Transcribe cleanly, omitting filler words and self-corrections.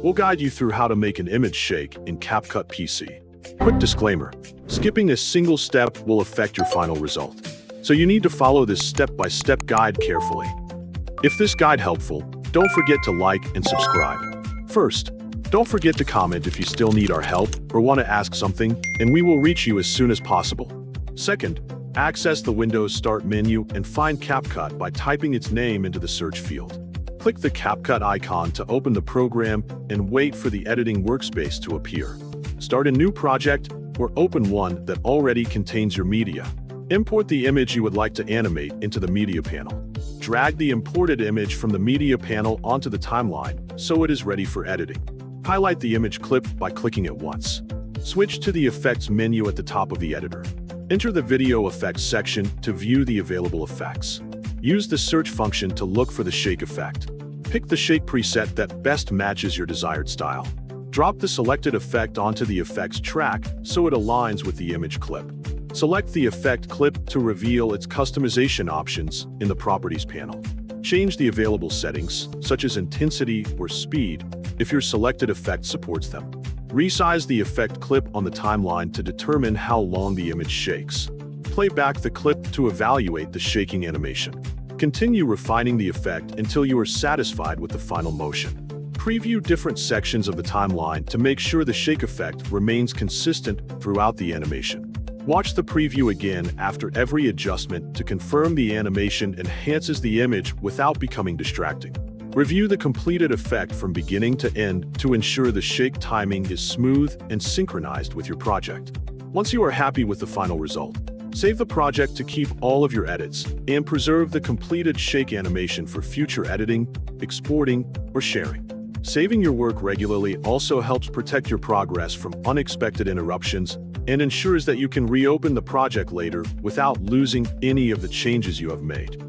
We'll guide you through how to make an image shake in CapCut PC. Quick disclaimer, skipping a single step will affect your final result. So you need to follow this step-by-step guide carefully. If this guide helpful, don't forget to like and subscribe. First, don't forget to comment if you still need our help or want to ask something, and we will reach you as soon as possible. Second, access the Windows Start menu and find CapCut by typing its name into the search field. Click the CapCut icon to open the program and wait for the editing workspace to appear. Start a new project or open one that already contains your media. Import the image you would like to animate into the media panel. Drag the imported image from the media panel onto the timeline so it is ready for editing. Highlight the image clip by clicking it once. Switch to the Effects menu at the top of the editor. Enter the Video Effects section to view the available effects. Use the search function to look for the shake effect. Pick the shake preset that best matches your desired style. Drop the selected effect onto the effects track so it aligns with the image clip. Select the effect clip to reveal its customization options in the Properties panel. Change the available settings, such as intensity or speed, if your selected effect supports them. Resize the effect clip on the timeline to determine how long the image shakes. Play back the clip to evaluate the shaking animation. Continue refining the effect until you are satisfied with the final motion. Preview different sections of the timeline to make sure the shake effect remains consistent throughout the animation. Watch the preview again after every adjustment to confirm the animation enhances the image without becoming distracting. Review the completed effect from beginning to end to ensure the shake timing is smooth and synchronized with your project. Once you are happy with the final result, save the project to keep all of your edits and preserve the completed shake animation for future editing, exporting, or sharing. Saving your work regularly also helps protect your progress from unexpected interruptions and ensures that you can reopen the project later without losing any of the changes you have made.